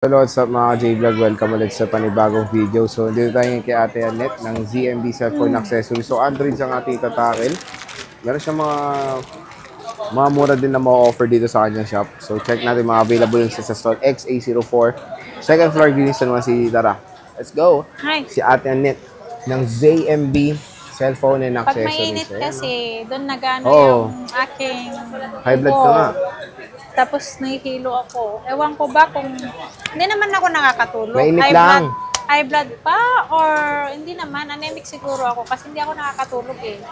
Hello, what's up mga J-Vlog? Welcome ulit sa panibagong video. So, dito tayo kay Ate Annette ng ZMB Cellphone Accessories. So, Android ang ating tatakil. Meron siyang mga mura din na ma-offer dito sa kanyang shop. So, check natin mga available yung sa stall XA04. Second floor, Guinness naman si Dara. Let's go! Hi! Si Ate Annette ng ZMB Cellphone and Accessories. Pag mainit kasi, doon nagano yung aking high blood ka nga. Tapos nahihilo ako. Ewan ko ba kung hindi naman ako nakakatulog. Mainit lang. High blood pa or hindi naman. Anemic siguro ako kasi hindi ako nakakatulog eh.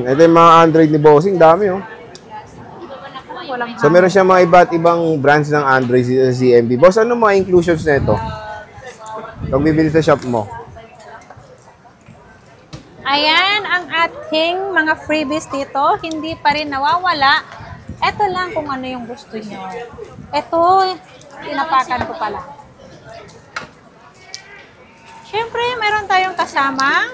Ito yung mga Android ni Bossing. Dami oh. So meron siya mga iba't ibang brands ng Android sa ZMB. Boss, ano mga inclusions na ito? Kung bibili sa shop mo. Ayan ang ating mga freebies dito. Hindi pa rin nawawala. Ito lang kung ano yung gusto nyo. Ito, tinapakan ko pala. Siyempre, meron tayong kasama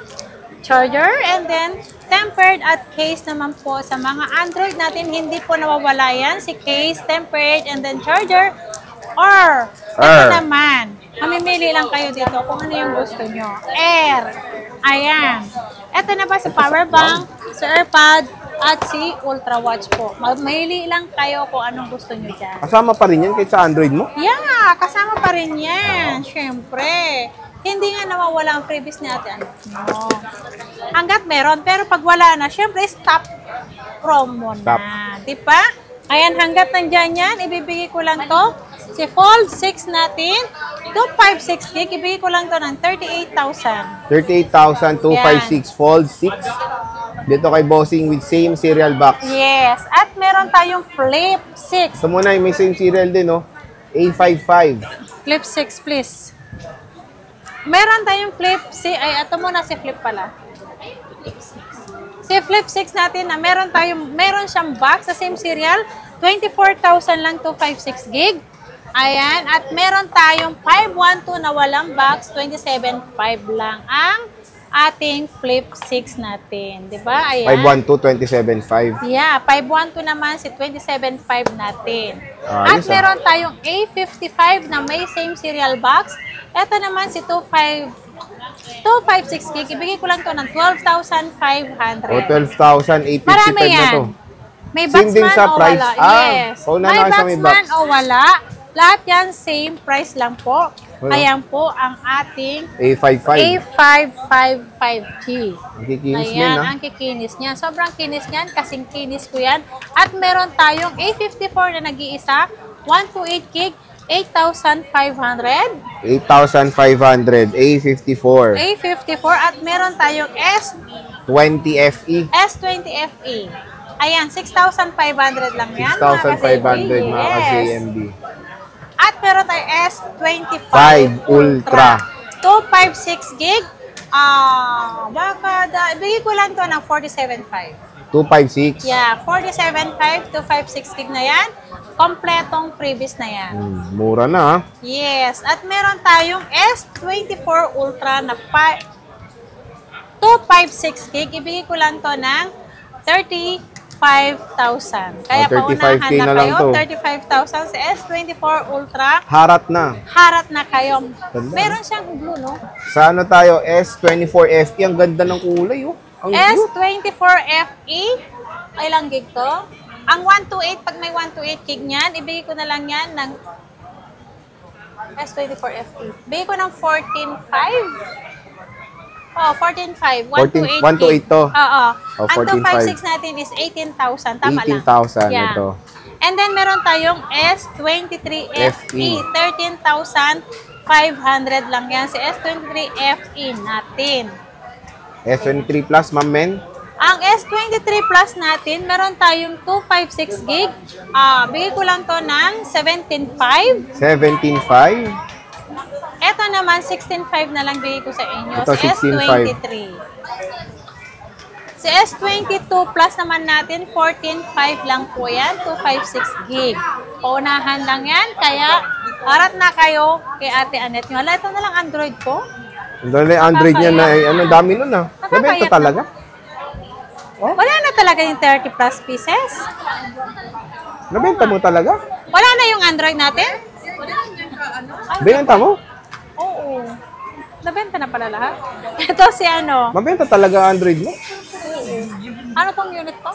charger and then tempered at case naman po sa mga Android natin. Hindi po nawawala yan. Si case, tempered, and then charger. Or, ito naman. Mamimili lang kayo dito kung ano yung gusto nyo. Air. Ayan. Ito na ba sa power bank, sa AirPod, at si Ultra Watch po. Maili lang kayo kung anong gusto nyo dyan. Kasama pa rin yan kahit sa Android mo? Yeah, kasama pa rin yan. Siyempre. Hindi nga nawawala ang freebies ni Ate Annette. No. Hanggat meron. Pero pag wala na, siyempre stop promo na. Diba? Ayan, hanggat nandyan yan, ibibigay ko lang to. Si Fold 6 natin, 256 gig, ibigay ko lang to ng 38,000. 38,000, 256, Fold 6. Dito kay Bossing with same serial box. Yes. At meron tayong Flip 6. So muna, may same serial din, no? A55. Flip 6, please. Meron tayong Flip 6. Ay, ito muna si Flip pala. Si Flip 6 natin na meron siyang box sa same serial. 24,000 lang, 256 gig. Ayan. At meron tayong 512 na walang box. 27,500 lang ang ating Flip 6 natin. Diba? Ayan. 512, 27,500. Yeah, 512 naman si 27,500 natin. At Ayos, meron tayong A55 na may same serial box. Ito naman si 256 gig. Ibigay ko lang to ng 12,500. O, 12,855 Marami na yan. to. May box man sa o price. wala. Yes. May box may man o wala. Lahat yan same price lang po. Ayan po ang ating A55. A555G. Ang kikinis Ayan, niyan, ang kikinis niyan. Sobrang kinis niyan, kasing kinis ko yan. At meron tayong A54 na nag-iisa, 128 gig, 8,500. 8,500, A54. A54 at meron tayong S20 FE. S20 FE. Ayan, 6,500 lang yan. 6,500 mga ka-JMB. At meron tayong S25 Ultra. 256 gig. Ibigay ko lang to ng 47,500. 256. Yeah, 47,500 to 56 gig na yan. Kompletong freebies na yan. Mura na ha. Yes. At meron tayong S24 Ultra na 256 gig. Ibigay ko lang to ng 35,000. Kaya 35K paunahan na na lang kayo. to. 35,000 sa S24 Ultra. Harat na. Harat na kayo. Ganda. Meron siyang blue, no? Sa ano tayo? S24 FE. Ang ganda ng kulay oh. Ang cute. S24 FE. Ilang gig to? Ang 128, pag may 128 gig niyan, ibigay ko na lang yan ng S24 FE. Ibigay ko ng 14,500. Oh, 14,500. 128 to. Oo. Oh, Ang 14,500. 256 natin is 18,000. Tama lang. 18,000 Yeah. ito. And then, meron tayong S23 FE. 13,500 lang yan. Si S23 FE natin. S23 Plus, ma'am men. Ang S23 Plus natin, meron tayong 256 gig. Bigay ko lang to ng 17,500. 17,500. Ito naman, 16,500 na lang bigay ko sa inyo. Ito, Si 16,500. S23. Si S22 Plus naman natin, 14,500 lang po yan. 256 gig. Paunahan lang yan. Kaya, harat na kayo kay Ate Annette. Wala, ito na lang Android ko. Dali, Android niya na, ano, dami nun ah. Nabenta talaga? Oh? Wala na talaga yung 30 plus pieces. Nabenta mo talaga? Wala na yung Android natin? Wala nang yung ano, Binenta mo? Oo. Nabenta na pala lahat. Ito si ano? Mabenta talaga Android mo? Ano tong unit to?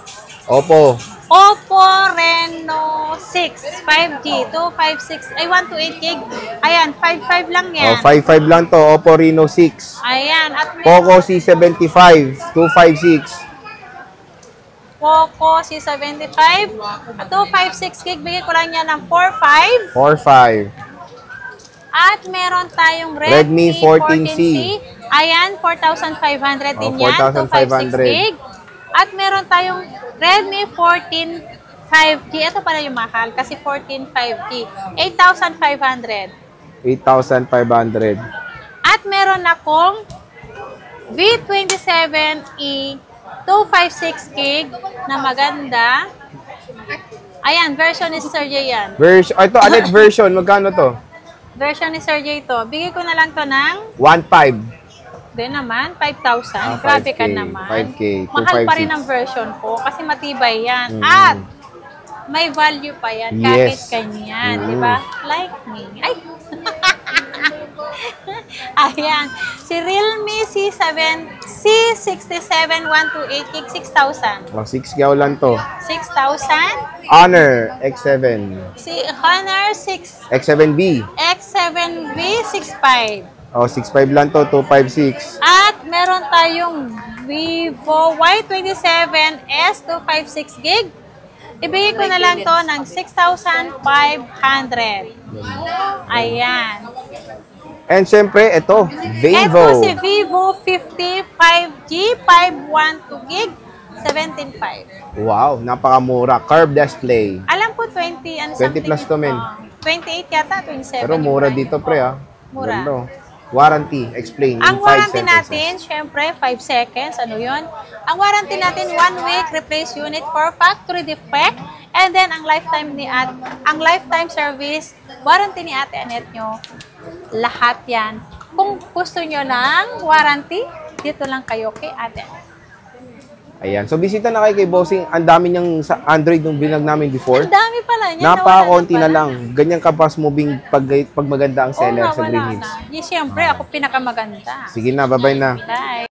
Oppo. Oppo Reno 6 5G 256 ay 128 gig. Ayan, 55 lang yan. 5.5 lang to. Oppo Reno 6. Ayan, at Poco C75 256. Poco C75 256 gig. Bigay ko lang yan ng 45. 4.5. At meron tayong Redmi Redmi 14C. 14C. Ayan, 4,500 din yan. 4,500. 256 gig. At meron tayong Redmi 14 5G. Ito pala yung mahal kasi 14 5G. 8,500. 8,500. At meron akong V27e 256 gig na maganda. Ayan, version ni Sir Jay yan. Ito, Anet version. Magkano to? Version ni Sir Jay to. Bigay ko na lang to ng 1.5. Then naman, 5,000. Grabe 5K, ka naman. 5K, Mahal pa rin 256. ang version ko kasi matibay yan. At may value pa yan kahit Yes. kanyan. Di ba? Like me. Ay! Ayan. Si Realme C67 128 gig 6,000. 6 lang to. 6,000. Honor X7. Si Honor 6 X7B. X7V 65. 6.5 lang to. 256. At meron tayong Vivo Y27S 256 gig. Ibigay ko na lang to ng 6,500. Ayan. And syempre, ito. Ito Vivo. si Vivo 55G 512 gig 17.5. Wow, napakamura. Curved display. Alam ko 20 ano 20 plus to, men. 28 yata, 27. Pero mura dito, pre, ah. Mura. Ganda, oh. Warranty, explain Ang in 5 warranty sentences. natin, syempre, 5 seconds. Ano yun? Ang warranty natin, 1 week, replace unit for factory defect. And then, ang lifetime service, warranty ni Ate Anet nyo, lahat yan. Kung gusto nyo ng warranty, dito lang kayo kay Ate Anet. Ayan. So, bisita na kayo kay Bossing. Ang dami niyang sa Android nung binag namin before. Ang dami pala niya. Napaka-konti na lang. Ganyan ka fast moving pag maganda ang seller sa Green Hills. Yes, syempre, ako pinakamaganda. Sige na, bye-bye na. Bye.